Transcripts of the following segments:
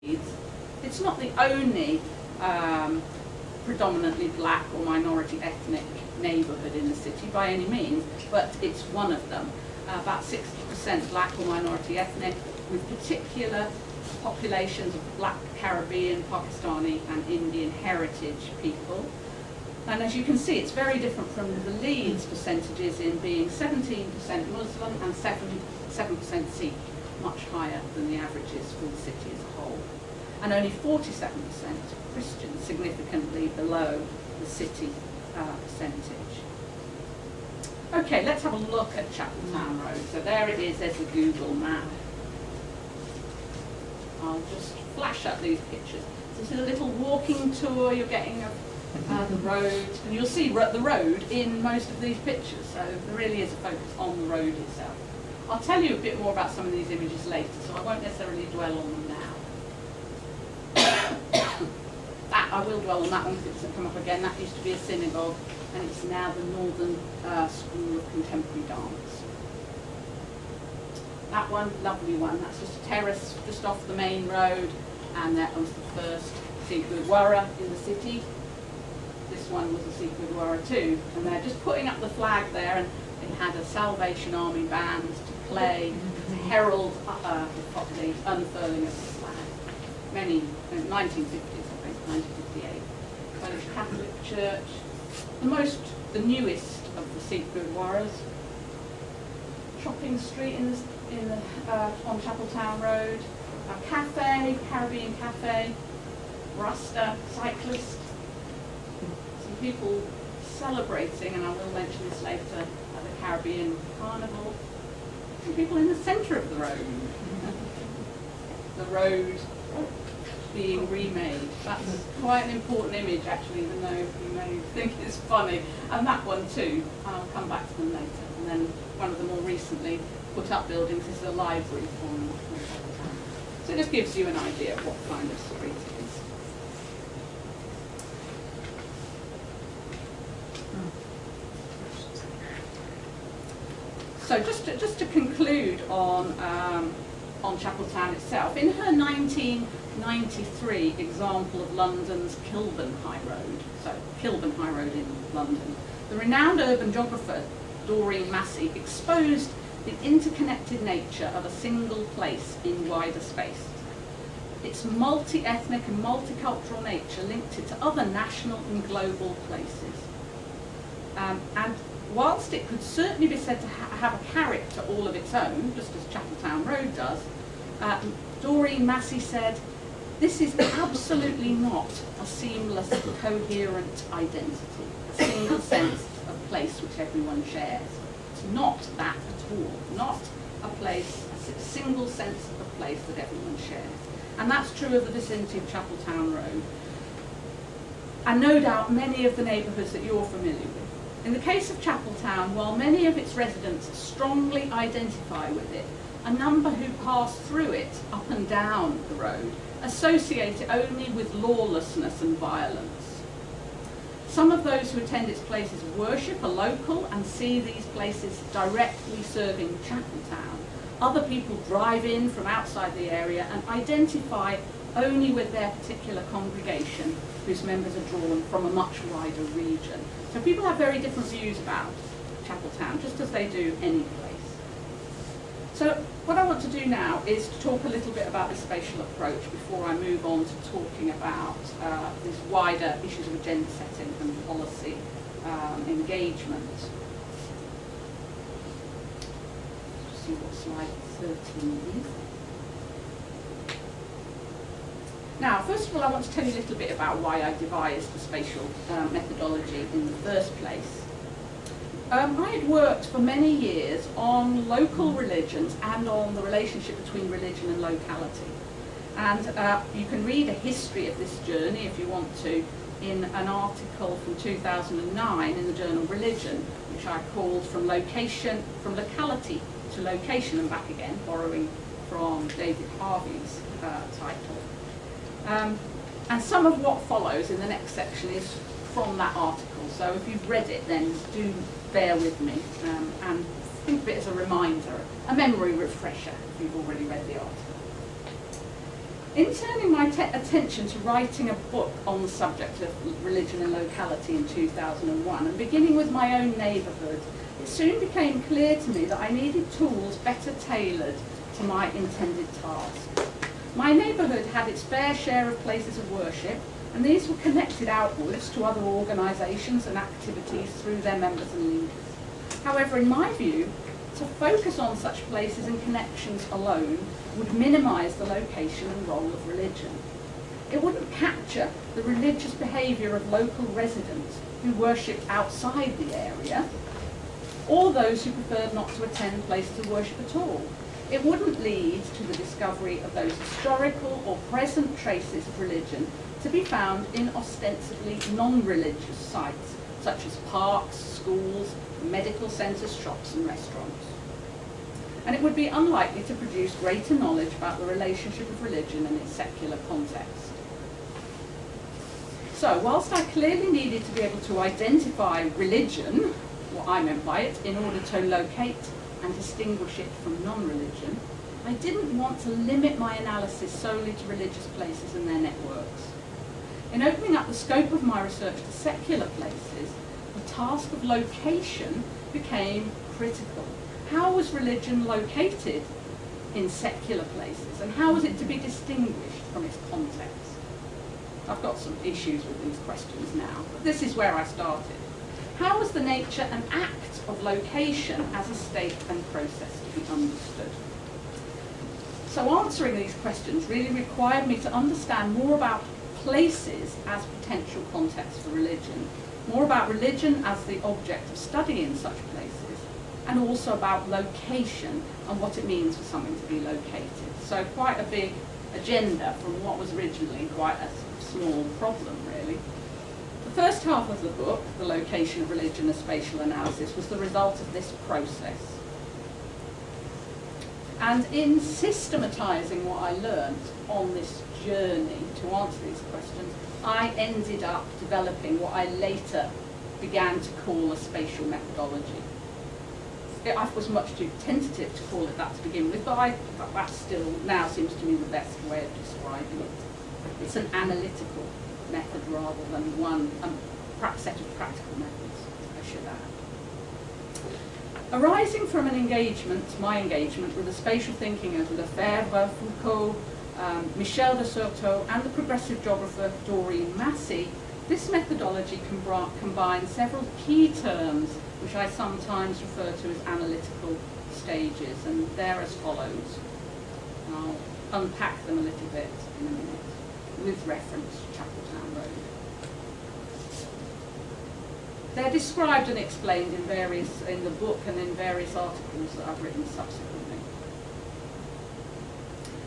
It's not the only predominantly black or minority ethnic neighbourhood in the city by any means, but it's one of them. About 60% black or minority ethnic, with particular populations of black, Caribbean, Pakistani and Indian heritage people. And as you can see, it's very different from the Leeds percentages in being 17% Muslim and 7% Sikh, much higher than the averages for the city as a whole. And only 47% Christian, significantly below the city percentage. Okay, let's have a look at Chapeltown Road. So there it is, there's the Google map. I'll just flash up these pictures. This is a little walking tour you're getting of the road, and you'll see the road in most of these pictures, so there really is a focus on the road itself. I'll tell you a bit more about some of these images later, so I won't necessarily dwell on them now. I will dwell on that one because it doesn't come up again. That used to be a synagogue, and it's now the Northern School of Contemporary Dance. That one, lovely one, that's just a terrace just off the main road, and that was the first Sikh Gurdwara in the city. This one was a Sikh Gurdwara too, and they're just putting up the flag there, and they had a Salvation Army band to play to herald the unfurling of the flag. Many, 1950s I think, 1958. Polish Catholic Church, the newest of the Sikh Gurdwaras. Shopping street on Chapeltown Road, a cafe, Caribbean cafe, Rasta, cyclist, some people celebrating, and I will mention this later, at the Caribbean Carnival, some people in the centre of the road. The road being remade. That's quite an important image actually, even though you may think it's funny. And that one too, I'll come back to them later. And then one of the more recently put up buildings is the library on Chapeltown. So it just gives you an idea of what kind of street it is. So just to conclude on Chapeltown itself, in her 1993 example of London's Kilburn High Road, so Kilburn High Road in London, the renowned urban geographer Doreen Massey exposed the interconnected nature of a single place in wider space. Its multi-ethnic and multicultural nature linked it to other national and global places. And whilst it could certainly be said to have a character all of its own, just as Chapeltown Road does, Doreen Massey said, "This is absolutely not a seamless, coherent identity, a single sense of place which everyone shares. It's not that at all, not a place, a single sense of place that everyone shares." And that's true of the vicinity of Chapeltown Road, and no doubt many of the neighbourhoods that you're familiar with. In the case of Chapeltown, while many of its residents strongly identify with it, a number who pass through it up and down the road associate it only with lawlessness and violence. Some of those who attend its places of worship are local and see these places directly serving Chapeltown. Other people drive in from outside the area and identify only with their particular congregation, whose members are drawn from a much wider region. So people have very different views about Chapeltown, just as they do any place. So what I want to do now is to talk a little bit about the spatial approach before I move on to talking about these wider issues of agenda setting and policy engagement. Let's see what slide 13 is. Now, first of all, I want to tell you a little bit about why I devised the spatial methodology in the first place. I had worked for many years on local religions and on the relationship between religion and locality. And you can read a history of this journey, if you want to, in an article from 2009 in the journal Religion, which I called From Locality to Location and Back Again, borrowing from David Harvey's title. And some of what follows in the next section is from that article. So if you've read it, then do bear with me and think of it as a reminder, a memory refresher if you've already read the article. In turning my attention to writing a book on the subject of religion and locality in 2001, and beginning with my own neighbourhood, it soon became clear to me that I needed tools better tailored to my intended task. My neighbourhood had its fair share of places of worship, and these were connected outwards to other organisations and activities through their members and leaders. However, in my view, to focus on such places and connections alone would minimise the location and role of religion. It wouldn't capture the religious behaviour of local residents who worshipped outside the area, or those who preferred not to attend places of worship at all. It wouldn't lead to the discovery of those historical or present traces of religion to be found in ostensibly non-religious sites, such as parks, schools, medical centres, shops and restaurants. And it would be unlikely to produce greater knowledge about the relationship of religion in its secular context. So, whilst I clearly needed to be able to identify religion, what I meant by it, in order to locate and distinguish it from non-religion, I didn't want to limit my analysis solely to religious places and their networks. In opening up the scope of my research to secular places, the task of location became critical. How was religion located in secular places, and how was it to be distinguished from its context? I've got some issues with these questions now, but this is where I started. How was the nature and act of location as a state and process to be understood? So answering these questions really required me to understand more about places as potential contexts for religion, more about religion as the object of study in such places, and also about location and what it means for something to be located. So quite a big agenda from what was originally quite a small problem, really. The first half of the book, The Location of Religion as Spatial Analysis, was the result of this process. And in systematising what I learned on this journey to answer these questions, I ended up developing what I later began to call a spatial methodology. I was much too tentative to call it that to begin with, but that still now seems to me the best way of describing it. It's an analytical method rather than one set of practical methods, I should add. Arising from an engagement, my engagement with the spatial thinking of Lefebvre, Foucault, Michel de Certeau and the progressive geographer Doreen Massey, this methodology combines several key terms which I sometimes refer to as analytical stages, and they're as follows. I'll unpack them a little bit in a minute with reference to Chapeltown Road. They're described and explained in the book and in various articles that I've written subsequently.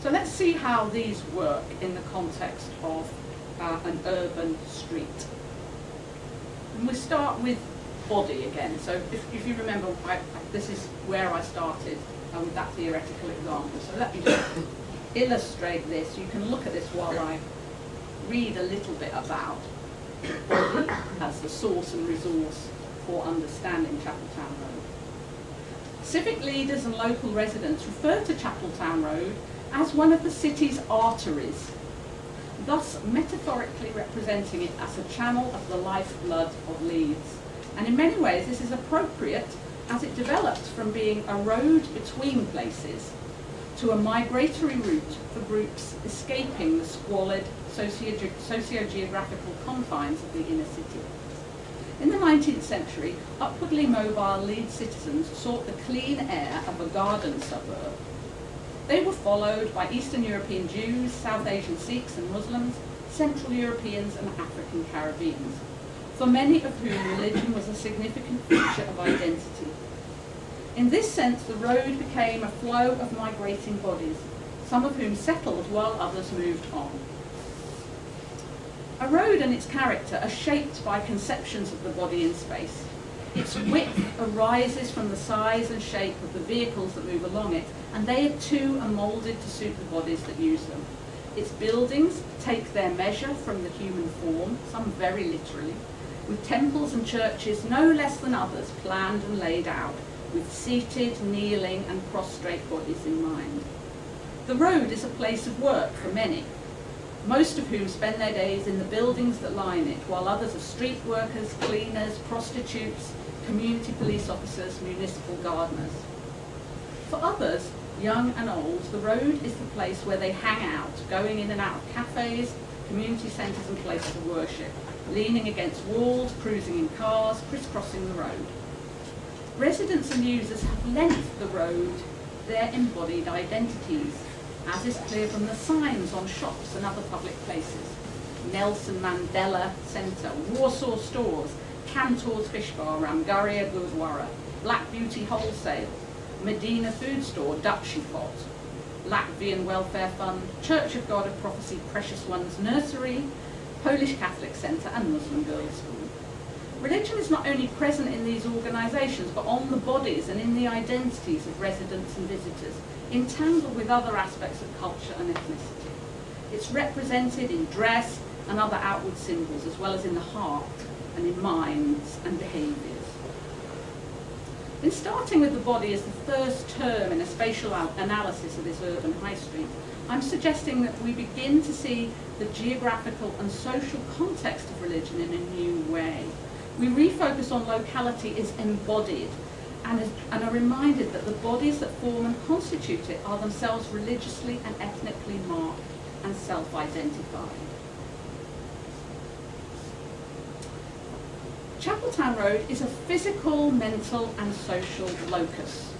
So let's see how these work in the context of an urban street. And we'll start with body again. So if you remember, this is where I started with that theoretical example. So let me just illustrate this. You can look at this while I read a little bit about body as the source and resource for understanding Chapeltown Road. Civic leaders and local residents refer to Chapeltown Road as one of the city's arteries, thus metaphorically representing it as a channel of the lifeblood of Leeds. And in many ways this is appropriate, as it developed from being a road between places to a migratory route for groups escaping the squalid socio-geographical confines of the inner city. In the 19th century, upwardly mobile Leeds citizens sought the clean air of a garden suburb. They were followed by Eastern European Jews, South Asian Sikhs and Muslims, Central Europeans and African Caribbeans, for many of whom religion was a significant feature of identity. In this sense, the road became a flow of migrating bodies, some of whom settled while others moved on. A road and its character are shaped by conceptions of the body in space. Its width arises from the size and shape of the vehicles that move along it, and they too are moulded to suit the bodies that use them. Its buildings take their measure from the human form, some very literally, with temples and churches no less than others planned and laid out, with seated, kneeling and prostrate bodies in mind. The road is a place of work for many, most of whom spend their days in the buildings that line it, while others are street workers, cleaners, prostitutes, community police officers, municipal gardeners. For others, young and old, the road is the place where they hang out, going in and out of cafes, community centres and places of worship, leaning against walls, cruising in cars, crisscrossing the road. Residents and users have lent the road their embodied identities, as is clear from the signs on shops and other public places. Nelson Mandela Centre, Warsaw Stores, Cantor's Fish Bar, Ramgarhia Gurdwara, Black Beauty Wholesale, Medina Food Store, Dutchy Pot, Latvian Welfare Fund, Church of God of Prophecy Precious Ones Nursery, Polish Catholic Centre and Muslim Girls School. Religion is not only present in these organisations, but on the bodies and in the identities of residents and visitors, entangled with other aspects of culture and ethnicity. It's represented in dress and other outward symbols, as well as in the heart and in minds and behaviours. In starting with the body as the first term in a spatial analysis of this urban high street, I'm suggesting that we begin to see the geographical and social context of religion in a new way. We refocus on locality as embodied and are reminded that the bodies that form and constitute it are themselves religiously and ethnically marked and self-identified. Chapeltown Road is a physical, mental and social locus.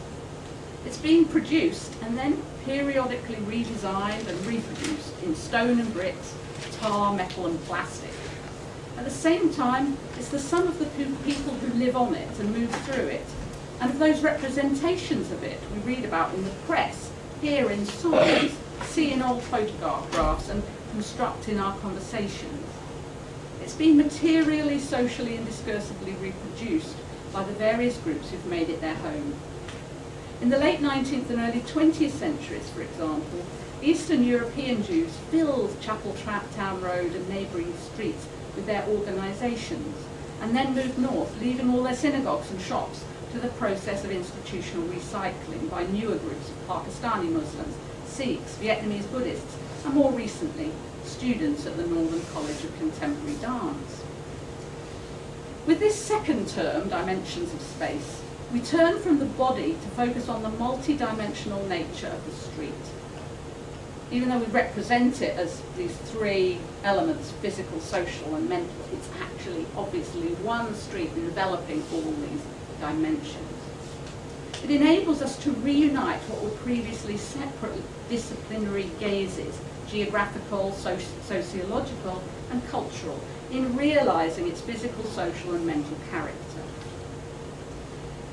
It's being produced and then periodically redesigned and reproduced in stone and bricks, tar, metal and plastic. At the same time, it's the sum of the people who live on it and move through it, and of those representations of it we read about in the press, hear in songs, see in old photographs and construct in our conversations. It's been materially, socially and discursively reproduced by the various groups who've made it their home. In the late 19th and early 20th centuries, for example, Eastern European Jews filled Chapeltown Road and neighbouring streets with their organisations, and then moved north, leaving all their synagogues and shops to the process of institutional recycling by newer groups of Pakistani Muslims, Sikhs, Vietnamese Buddhists, and more recently, students at the Northern College of Contemporary Dance. With this second term, Dimensions of Space, we turn from the body to focus on the multi-dimensional nature of the street. Even though we represent it as these three elements, physical, social and mental, it's actually obviously one street enveloping all these dimensions. It enables us to reunite what were previously separate disciplinary gazes, geographical, sociological and cultural, in realising its physical, social and mental character.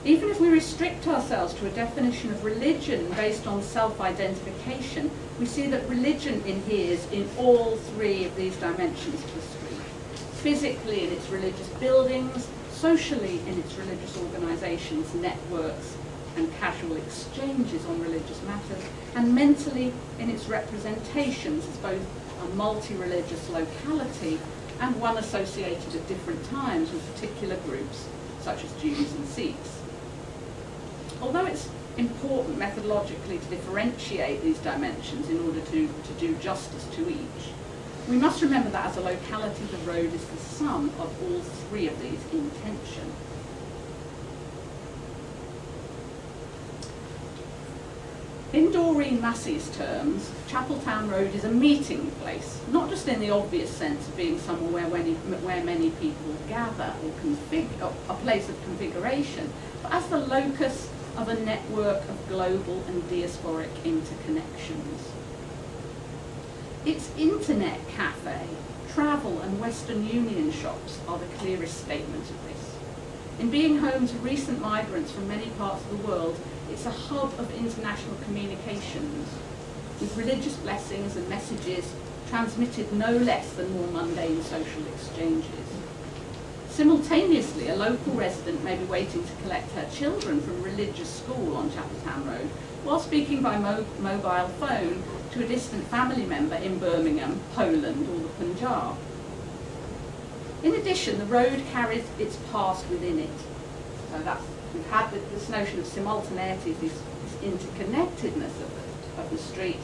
Even if we restrict ourselves to a definition of religion based on self-identification, we see that religion inheres in all three of these dimensions of the street. Physically in its religious buildings, socially in its religious organisations, networks and casual exchanges on religious matters, and mentally in its representations as both a multi-religious locality and one associated at different times with particular groups, such as Jews and Sikhs. Although it's important methodologically to differentiate these dimensions in order to do justice to each, we must remember that as a locality, the road is the sum of all three of these in tension. In Doreen Massey's terms, Chapeltown Road is a meeting place, not just in the obvious sense of being somewhere where many people gather or a place of configuration, but as the locus of a network of global and diasporic interconnections. Its internet cafe, travel and Western Union shops are the clearest statement of this. In being home to recent migrants from many parts of the world, it's a hub of international communications, with religious blessings and messages transmitted no less than more mundane social exchanges. Simultaneously, a local resident may be waiting to collect her children from religious school on Chapeltown Road, while speaking by mobile phone to a distant family member in Birmingham, Poland or the Punjab. In addition, the road carries its past within it. So we've had this notion of simultaneity, this interconnectedness of the street,